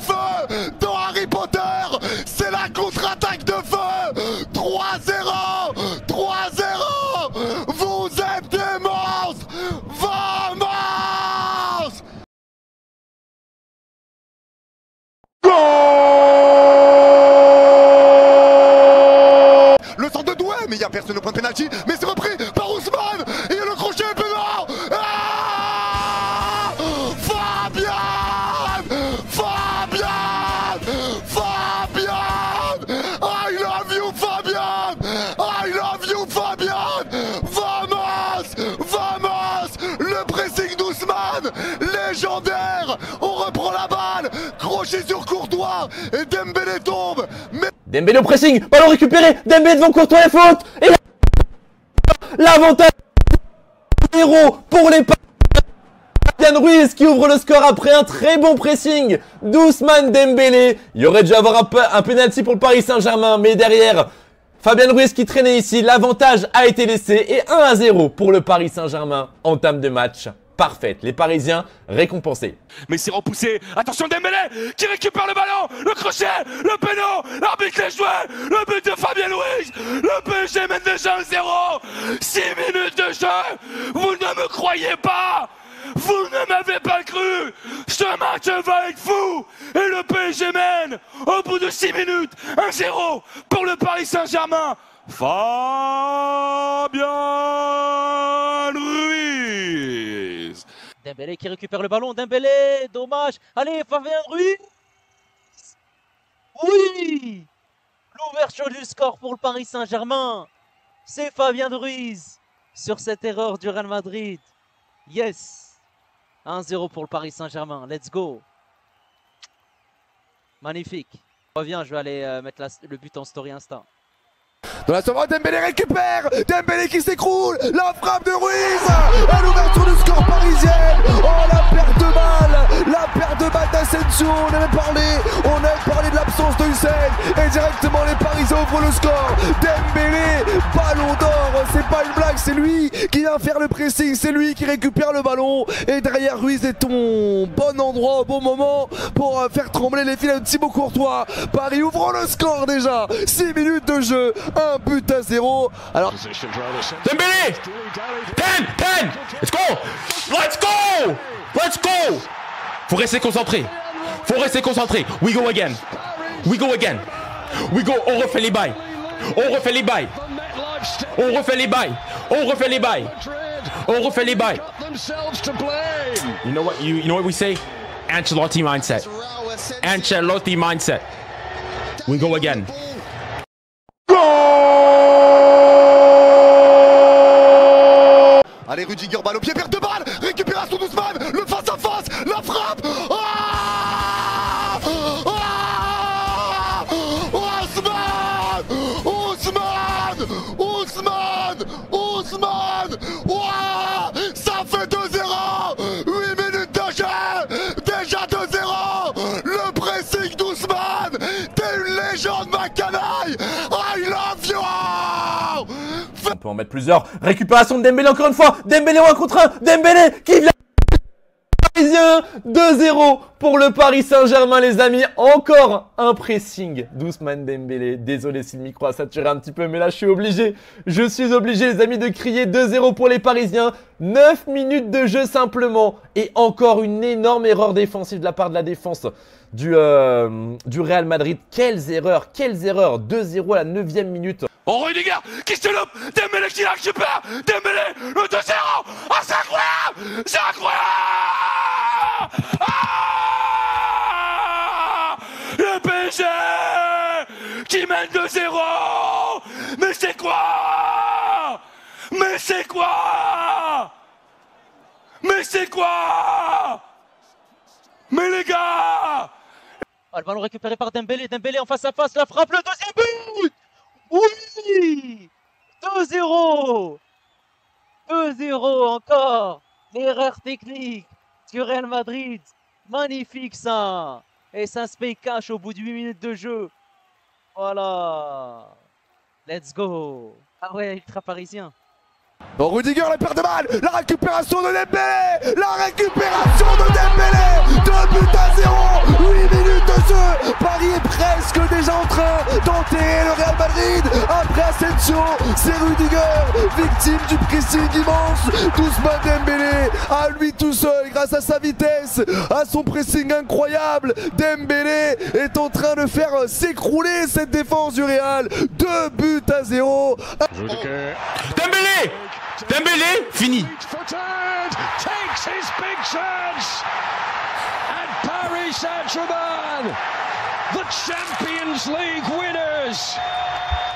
feu dans Harry Potter. C'est la contre-attaque de feu. 3-0. 3-0. Vous êtes des monstres. Vamos. Le centre de Douai, mais il n'y a personne au point de pénalty. Mais c'est repris par Ousmane. Et le crochet est pénal. Ah, Fabian. I love you, Fabian. I love you, Fabian. Vamos. Le pressing d'Ousmane, légendaire. On reprend la balle. Crochet sur Courtois. Et Dembélé tombe. Mais... Dembélé au pressing, ballon récupéré, Dembélé devant Courtois, la faute. Et l'avantage 0 pour les Fabian Ruiz qui ouvre le score après un très bon pressing d'Ousmane Dembélé. Il y aurait dû avoir un penalty pour le Paris Saint-Germain, mais derrière Fabian Ruiz qui traînait ici, l'avantage a été laissé et 1-0 pour le Paris Saint-Germain. Entame de match parfaite, les Parisiens récompensés. Mais c'est repoussé, attention Dembélé qui récupère le ballon, le crochet, le péno, l'arbitre l'a joué, le but de Fabian Ruiz, le PSG mène déjà 1-0, 6 minutes de jeu, vous ne me croyez pas, vous ne m'avez pas cru, ce match va être fou, et le PSG mène au bout de 6 minutes, 1-0 pour le Paris Saint-Germain. Fabian Ruiz. Dembélé qui récupère le ballon, Dembélé, dommage. Allez, Fabian Ruiz. Oui, l'ouverture du score pour le Paris Saint-Germain. C'est Fabian Ruiz sur cette erreur du Real Madrid. Yes, 1-0 pour le Paris Saint-Germain. Let's go. Magnifique. Reviens, je vais aller mettre le but en story Insta. Dans la sauvegarde, Dembélé récupère. Dembélé qui s'écroule. La frappe de Ruiz. À l'ouverture du score parisienne. Oh, la perte de balle. La perte de balle d'Asensio. On avait parlé de l'absence de Hussein. Et directement les Parisiens ouvrent le score. Dembélé, ballon d'or. C'est pas une blague, c'est lui qui vient faire le pressing. C'est lui qui récupère le ballon. Et derrière Ruiz est au bon endroit, au bon moment pour faire trembler les filets de Thibaut Courtois. Paris ouvre le score déjà. 6 minutes de jeu. 1-0. Alors Dembélé 10 Let's go Faut rester concentré. We go again. On refait les bails. You know what we say? Ancelotti mindset. We go again. allez, Rudiger, balle au pied, perte de balle, récupération d'Ousmane, le face-à-face, la frappe. Ousmane. Ça fait 2-0. 8 minutes de jeu, déjà 2-0. Le pressing d'Ousmane, t'es une légende, ma canaille. I love you. On peut en mettre plusieurs. Récupération de Dembélé encore une fois. Dembélé en 1 contre 1. Dembélé qui vient. Parisien 2-0 pour le Paris Saint-Germain, les amis. Encore un pressing d'Ousmane Dembélé. Désolé si le micro a saturé un petit peu, mais là je suis obligé, les amis, de crier 2-0 pour les Parisiens. 9 minutes de jeu simplement. Et encore une énorme erreur défensive de la part de la défense du Real Madrid. Quelles erreurs. 2-0 à la 9e minute. Oh, Rudiger qui se loupe, Dembélé qui la récupère, Dembélé, le 2-0. Ah, c'est incroyable. Ah, le PSG qui mène 2-0. Mais c'est quoi? Mais les gars. Ah, le ballon récupéré par Dembélé, Dembélé en face à face, la frappe, le deuxième but. Oui, 2-0. 2-0 encore. L'erreur technique du Real Madrid. Magnifique ça. Et ça se paye cash au bout de 8 minutes de jeu. Voilà. Let's go. Ah ouais, ultra parisien. Bon, Rudiger, la perte de balle, la récupération de Dembélé, la récupération de Dembélé, 2 buts à 0, 8 minutes de jeu, Paris est presque déjà en train d'enterrer le Real Madrid, après Asensio, c'est Rudiger, victime du pressing immense d'Ousmane Dembélé, à lui tout seul, grâce à sa vitesse, à son pressing incroyable, Dembélé est en train de faire s'écrouler cette défense du Real, 2 buts à 0. Dembélé! Dembélé, fini. Takes his big chance, and Paris Saint-Germain, the Champions League winners.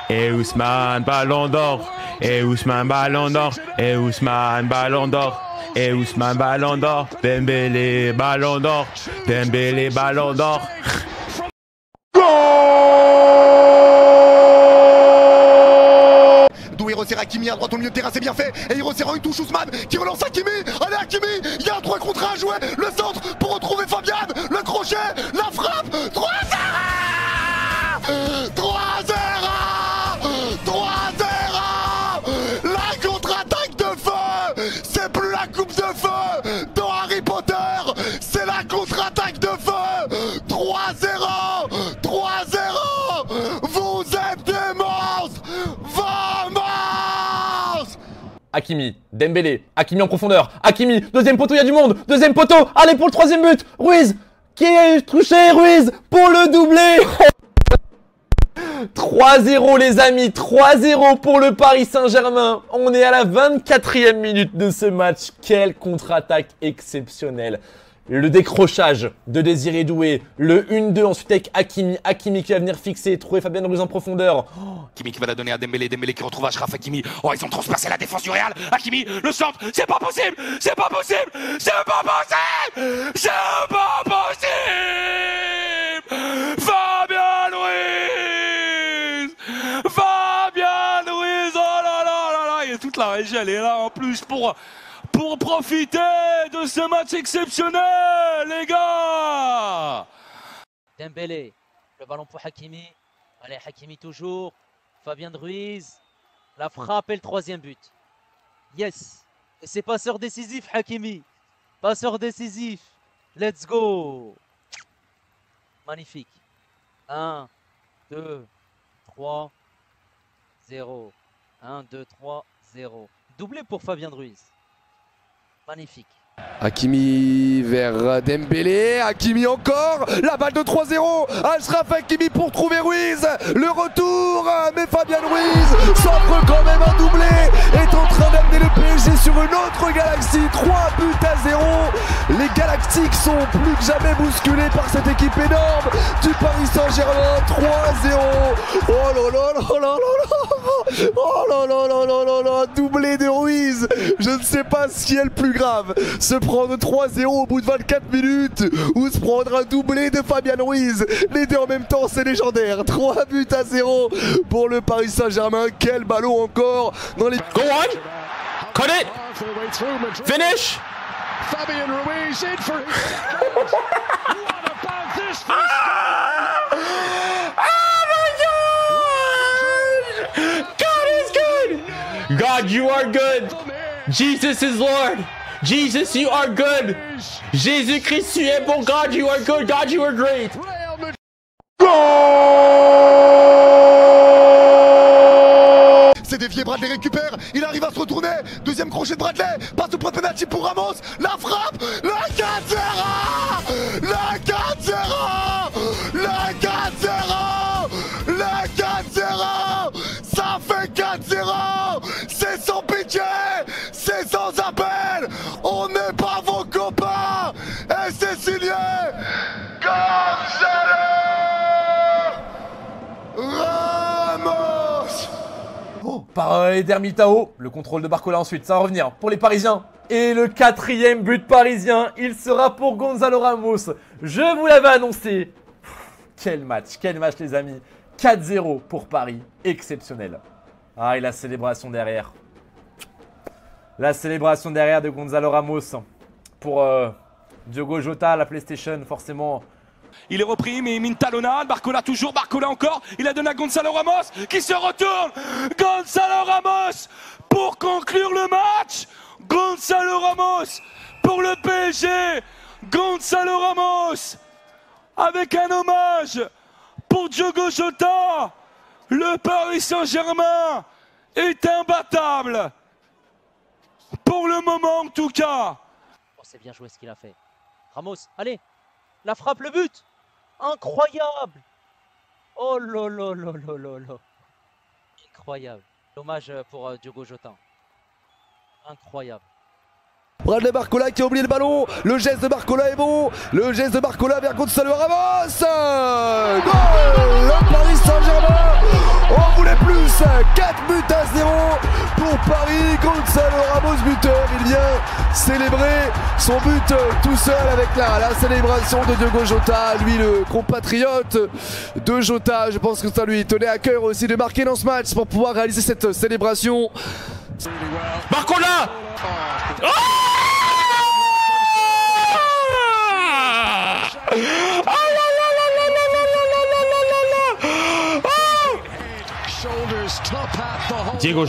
Et Ousmane Ballon d'Or, et Ousmane Ballon d'Or, et Ousmane Ballon d'Or, et Ousmane Ballon d'Or, Dembélé Ballon d'Or, Dembélé Ballon d'Or. C'est Hakimi à droite au milieu de terrain, c'est bien fait. Et il resserre une touche Ousmane qui relance Hakimi. Allez Hakimi, il y a un 3 contre 1 à jouer. Le centre pour retrouver Fabian. Le crochet, la frappe. 3-0 La contre-attaque de feu. C'est plus la coupe de feu dans Harry Potter. C'est la contre-attaque de feu. 3-0 Vous êtes des monstres. Hakimi, Dembélé, Hakimi en profondeur, Hakimi, deuxième poteau, il y a du monde, deuxième poteau, allez pour le troisième but, Ruiz, qui est touché, Ruiz, pour le doublé. 3-0 les amis, 3-0 pour le Paris Saint-Germain, on est à la 24e minute de ce match, quelle contre-attaque exceptionnelle. Le décrochage de Désiré Doué, le 1-2 ensuite avec Hakimi, Hakimi qui va venir fixer, trouver Fabien Ruiz en profondeur. Hakimi qui va la donner à Dembélé, Dembélé qui retrouve Achraf Hakimi. Oh, ils ont transpercé la défense du Real. Hakimi, le centre, c'est pas possible, c'est pas possible, c'est pas possible, c'est pas possible. Fabien Ruiz, Fabien Ruiz, oh là là là là, et toute la régie elle est là en plus pour profiter de ce match exceptionnel, les gars. Dembélé, le ballon pour Hakimi. Allez, Hakimi toujours. Fabien Ruiz. La frappe et le troisième but. Yes. Et c'est passeur décisif, Hakimi. Passeur décisif. Let's go. Magnifique. 1, 2, 3, 0. 1, 2, 3, 0. Doublé pour Fabien Ruiz. Magnifique. Hakimi vers Dembélé, Hakimi encore, la balle de 3-0, Achraf Hakimi pour trouver Ruiz, le retour, mais Fabien Ruiz s'offre quand même un doublé, est en train d'amener le PSG sur une autre galaxie, 3 buts à 0, les Galactiques sont plus que jamais bousculés par cette équipe énorme du Paris Saint-Germain, 3-0, oh là là là là là, oh là là là là là là, doublé de Ruiz, je ne sais pas ce qui est le plus grave, se prendre 3-0 au bout de 24 minutes ou se prendre un doublé de Fabien Ruiz. Les deux en même temps, c'est légendaire. 3 buts à 0 pour le Paris Saint-Germain. Quel ballon encore dans les... Go on! Cut it! Finish! Fabien Ruiz in for his second. What about this? Oh my God! God is good! God, you are good! Jesus is Lord! Jesus, you are good! Jésus-Christ, tu es bon! God, you are good! God, you are great! C'est dévié, Bradley récupère, il arrive à se retourner, deuxième crochet de Bradley, passe au point de pénalty pour Ramos, la frappe, le 4-0, le 4-0, le 4-0, le 4-0, ça fait 4-0, c'est sans pitié, c'est sans appel, on n'est pas vos copains, et c'est signé Gonzalo Ramos. Par Eder Militao, le contrôle de Barcola ensuite, ça va revenir pour les Parisiens. Et le 4e but parisien, il sera pour Gonzalo Ramos. Je vous l'avais annoncé. Quel match les amis. 4-0 pour Paris, exceptionnel. Ah, et la célébration derrière. La célébration derrière de Gonzalo Ramos. Pour Diogo Jota, la PlayStation, forcément... Il est repris, mais il mine talonnade. Barcola toujours, Barcola encore. Il a donné à Gonzalo Ramos qui se retourne. Gonzalo Ramos pour pour conclure le match. Gonzalo Ramos pour le PSG. Gonzalo Ramos avec un hommage pour Diogo Jota. Le Paris Saint-Germain est imbattable. Pour le moment en tout cas. Oh, c'est bien joué ce qu'il a fait. Ramos, allez. La frappe, le but. Incroyable. Oh là là là là là là. Incroyable. Dommage pour Diogo Jota. Incroyable. Bradley Barcola qui a oublié le ballon. Le geste de Barcola est bon. Le geste de Barcola vers Gonzalo Ramos. Goal. Le Paris Saint-Germain. On voulait plus. 4 buts à 0 pour Paris. Gonzalo Ramos buteur. Il vient célébrer son but tout seul avec la célébration de Diogo Jota. Lui, le compatriote de Jota. Je pense que ça lui tenait à cœur aussi de marquer dans ce match pour pouvoir réaliser cette célébration. Barcola. Oh Diogo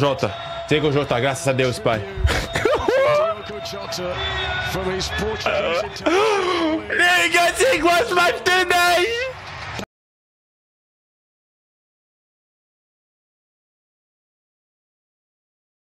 Jota, graças a Deus, pai. Les gars, c'est quoi ce match de dingue?